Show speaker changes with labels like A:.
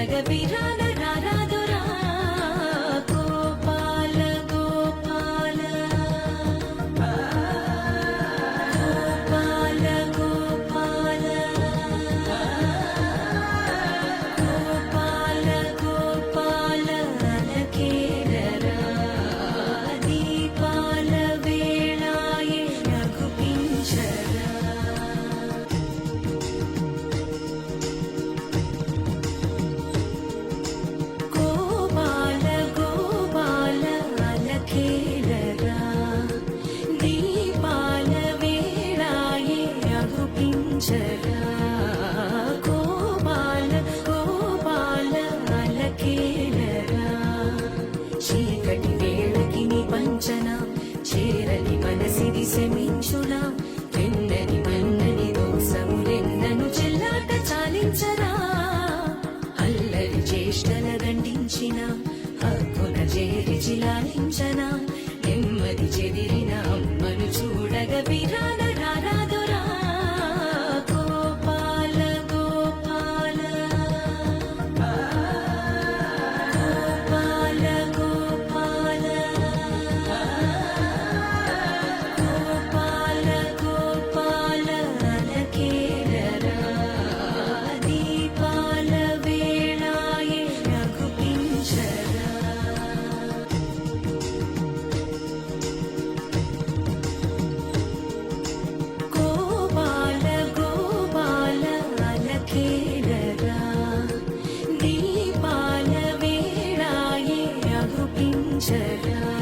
A: చూడగ విరాన చీకటి వేళకి నీ పంచన చేరని మనసిది శమించునా వెన్నని మన్నని దోసములెన్నను చెల్లాట చాలించరా అల్లరి చేష్టల దండించిన హక్కున చేరి చిలాలించనా నెమ్మది చెదిరిన అమ్మను చూడగ విరాన రారాదురా దీపాల వేళాయే అగుపించరా